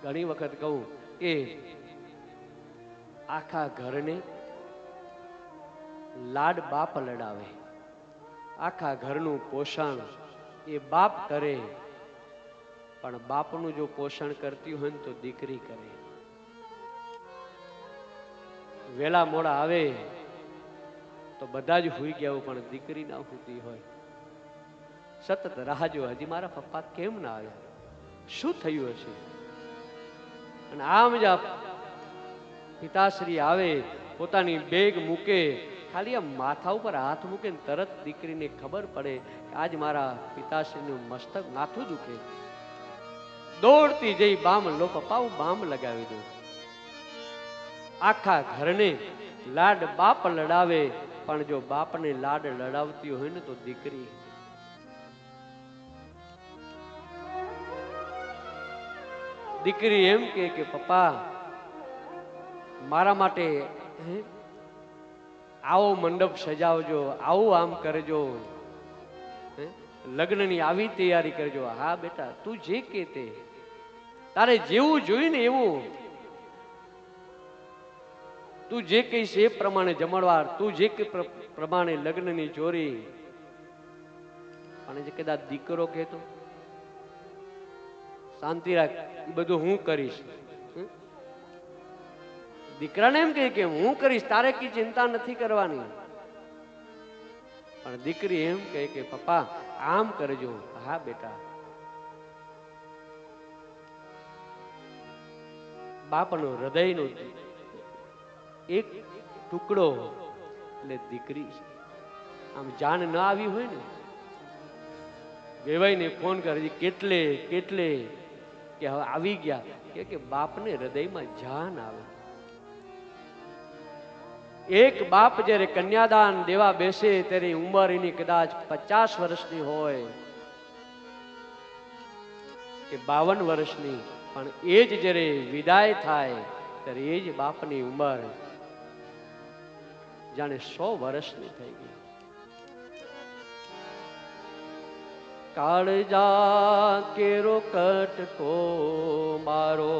ઘણી વખત કહું કે આખા ઘરને લાડ બાપ લડાવે, આખા ઘરનું પોષણ એ બાપ કરે, પણ બાપનું જો પોષણ કરતી હોય ને તો દીકરી કરે. વેલા મોડા આવે તો બધા જ હુઈ ગયા હોય, પણ દીકરી ના હુતી હોય. સતત રાહ જો, હજી મારા પપ્પા કેમ ના આવ્યા, શું થયું હશે. અને આમ જ પિતાશ્રી આવે, પોતાની બેગ મૂકે, ખાલી આ માથા ઉપર હાથ મૂકે ને તરત દીકરીને ખબર પડે કે આજ મારા પિતાશ્રીનું મસ્તક માથું દુખે. દોડતી જઈ બામ લો પપ્પા, હું બામ લગાવી દઉં. આખા ઘરને લાડ બાપ લડાવે, પણ જો બાપને લાડ લડાવતી હોય ને તો દીકરી. દીકરી એમ કે પપ્પા મારા માટે આવો મંડપ સજાવજો, આવું આમ કરજો, લગ્નની આવી તૈયારી કરજો. હા બેટા, તું જે કે તે, તારે જેવું જોયું ને એવું, તું જે કહીશ એ પ્રમાણે જમણવાર, તું જે પ્રમાણે લગ્નની ચોરી. અને જે કદાચ દીકરો કહેતો શાંતિ રાખ, એ બધું હું કરીશ. દીકરાને એમ કે હું કરીશ, તારે કઈ ચિંતા નથી કરવાની. પણ દીકરી એમ કે પપ્પા આમ કરજો. હા બેટા. બાપનો હૃદયનો એક ટુકડો એટલે દીકરી. આમ જાન ના આવી હોય ને, વેવાઈને ફોન કરે કેટલે કેટલે કે હવે આવી ગયા, કે બાપને હૃદયમાં જાન આવે. એક બાપ જ્યારે કન્યાદાન દેવા બેસે ત્યારે ઉંમર એની કદાચ 50 વર્ષની હોય કે 52 વર્ષની, પણ એ જ જ્યારે વિદાય થાય ત્યારે એ જ બાપની ઉંમર જાણે 100 વર્ષની થઈ ગઈ. કાળજા કેરો કટકો મારો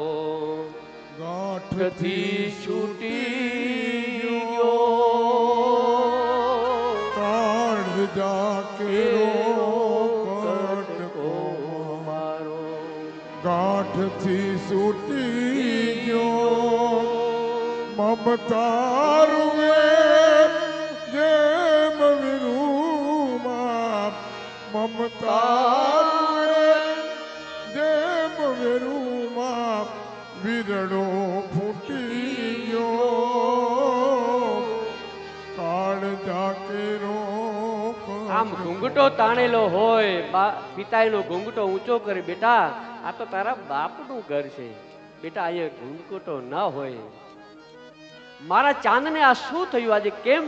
ગાંઠથી છૂટી ગયો, કાળજા કેરો કટકો મારો ગાંઠથી છૂટી ગયો. મમતા રૂએ જેમ વિરુમાં, મમતા જેમ વિરુમાં વિરડો ફૂટી ગયો. કાળજા કેરો આમ ઘૂંઘટો તાણેલો હોય, પિતાનો ઘૂંઘટો ઊંચો કરે, બેટા આ તો તારા બાપનું ઘર છે, બેટા અહીંયા ઘૂંઘટો ન હોય. મારા ચાંદને આ શું થયું આજે, કેમ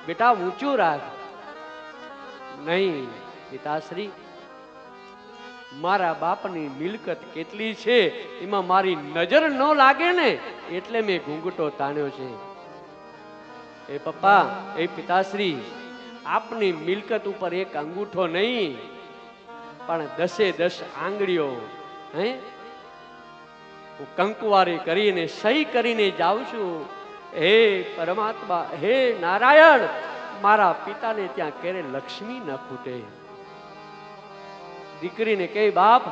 બેટા ઊંચું રાખ. નહીં પિતાશ્રી, મારા બાપની મિલકત કેટલી છે એમાં મારી નજર ન લાગે ને એટલે મેં ઘૂંઘટો તાણ્યો છે. એ પપ્પા, એ પિતાશ્રી, આપની મિલકત ઉપર એક અંગૂઠો નહીં પણ 10 આંગળીઓ હું કંકુવારી કરીને સહી કરીને જાઉં છું. હે પરમાત્મા, હે નારાયણ, મારા પિતાને ત્યાં ક્યારે લક્ષ્મી ન ખૂટે. દીકરીને કહે બાપ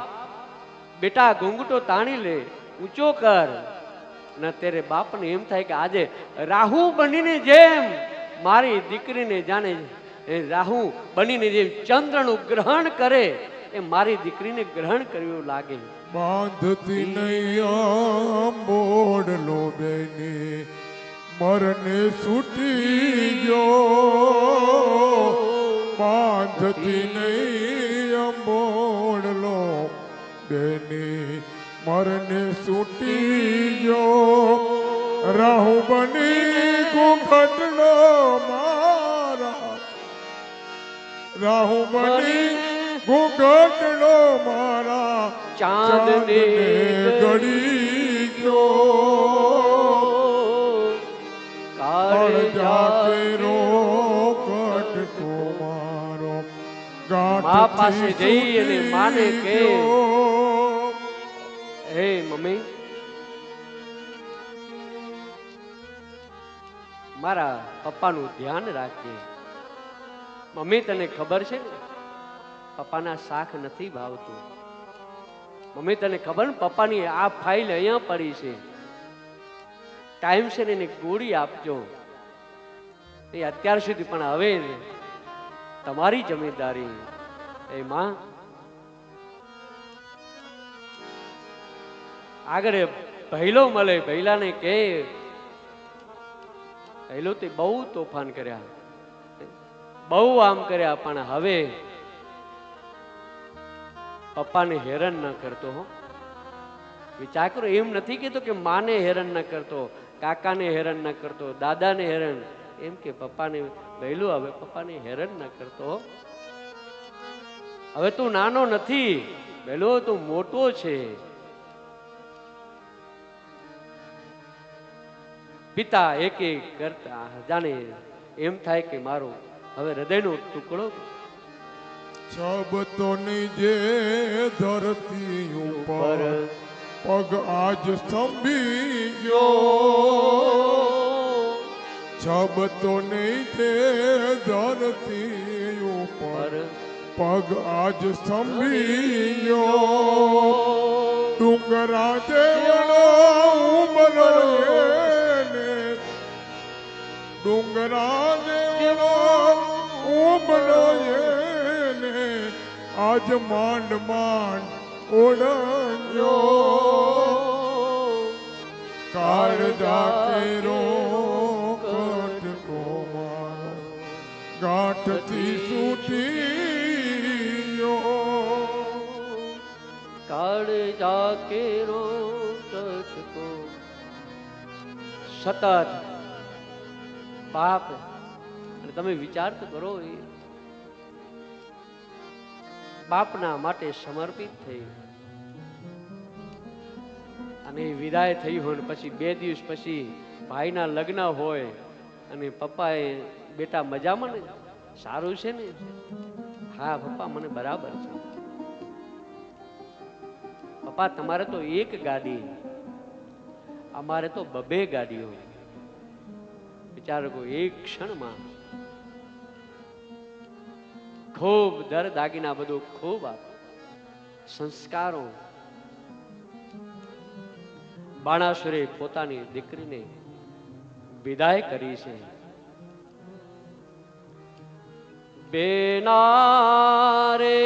બેટા ઘૂંઘટો તાણી લે, ઊંચો કર. ન તેરે બાપને એમ થાય કે આજે રાહુ બનીને જેમ મારી દીકરીને જાણે રાહુ બનીને જેમ ચંદ્રનું ગ્રહણ કરે એ મારી દીકરીને ગ્રહણ કર્યું લાગે. બાંધતી નહીં બોડલો બેની મરને છૂટી ગયો. બાંધતી નહીં બોડલો બેની મરને છૂટી ગયો. રાહુ બની ઘૂંઘટનો મારા, રાહુ બની ઘૂંઘટનો મારા ચાંદને ગળી ગયો. કાળજા કેરો કટકો મારો મા પાસે જઈ અને માને કે હે મમ્મી, મારા પપ્પાનું ધ્યાન રાખજે. મમ્મી તને ખબર છે ને, પપ્પાના શાક નથી ભાવતું. મમ્મી તને ખબર ને, પપ્પાની આ ફાઇલ અહીંયા પડી છે. ટાઈમ છે ને એને ગોળી આપજો. એ અત્યાર સુધી, પણ હવે તમારી જવાબદારી. એ માં, આગળ ભૈલો મળે, ભૈલાને કે ભૈલો તે બહુ તોફાન કર્યા, બહુ આમ કર્યા, પણ હવે પપ્પાને હેરાન ન કરતો. હો, વિચાર કરો. એમ નથી કહેતો કે માને હેરાન ન કરતો, કાકાને હેરાન ન કરતો, દાદાને હેરાન, એમ કે પપ્પાને ભૈલું હવે પપ્પાને હેરાન ન કરતો. હવે તું નાનો નથી ભૈલો, તું મોટો છે. પિતા એક એક કરતા જાણે એમ થાય કે મારો હવે હૃદયનો ટુકડો. સબ તો નીજે ધરતી ઉપર પગ આજ સ્તંભી ગયો. છબ તો નીજે ધરતી ઉપર પગ આજ સ્તંભી ગયો. ડુંગરા દેવનો ઉમરો ડુંગરા દેવનો ઉમરો આજ માંડ માંડ ઓળંગ્યો. કાળજા કેરો કટકો મારો ગાંઠથી છૂટ્યો. કાળજા કેરો કટકો. સતત બાપ, અને તમે વિચાર તો કરો, એ બાપના માટે સમર્પિત થઈ અને વિદાય થઈ હોય, પછી 2 દિવસ પછી ભાઈના લગ્ન હોય અને પપ્પાએ બેટા મજામાં ને, સારું છે ને? હા પપ્પા, મને બરાબર છે. પપ્પા તમારે તો એક ગાડી, અમારે તો 2 ગાડીઓ. વિચારો, એક ક્ષણમાં ખૂબ દર દાગીના બધું ખૂબ સંસ્કારો. બાણાસુરે પોતાની દીકરીને વિદાય કરી છે. બેના રે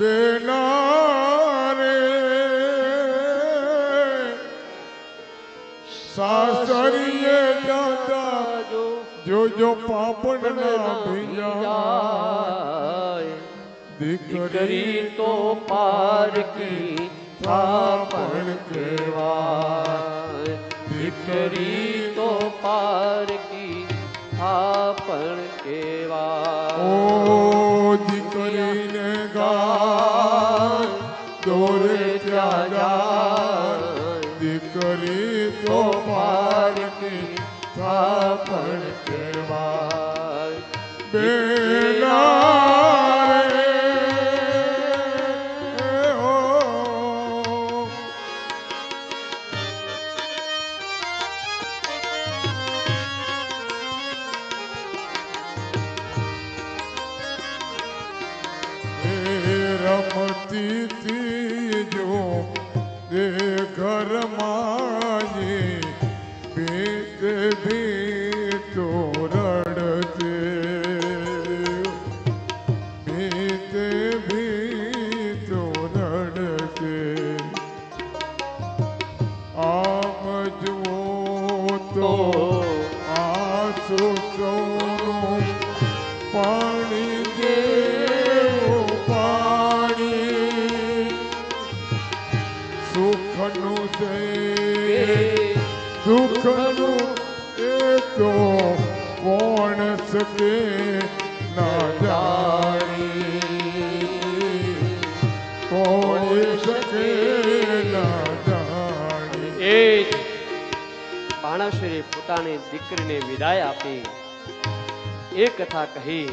બેના રે સાસરીએ દાદા જો પાપડ ના ભીજાય. દીકરી તો પારકી થાપણ કહેવાય. દીકરી તો પારકી થાપણ કહેવાય. ઓ દીકરીને ગાય દોરે ત્યાં જાય. દીકરી તો પારકી થાપણ કહેવાય. બેલા રે ઓ રમતી થી જો દે ઘરમાં ભીત ભીતો રડતે. ભીત ભીતો રડતે. આમ જુઓ તો આંસુ સૌનું પાણી દેવું પાણી. સુખનું છે દુઃખનું એ તો કોણ શકે ના જાણી. કોણ શકે ના જાણી. એ બાણાસુરે પોતાની દીકરીને વિદાય આપી એ કથા કહી.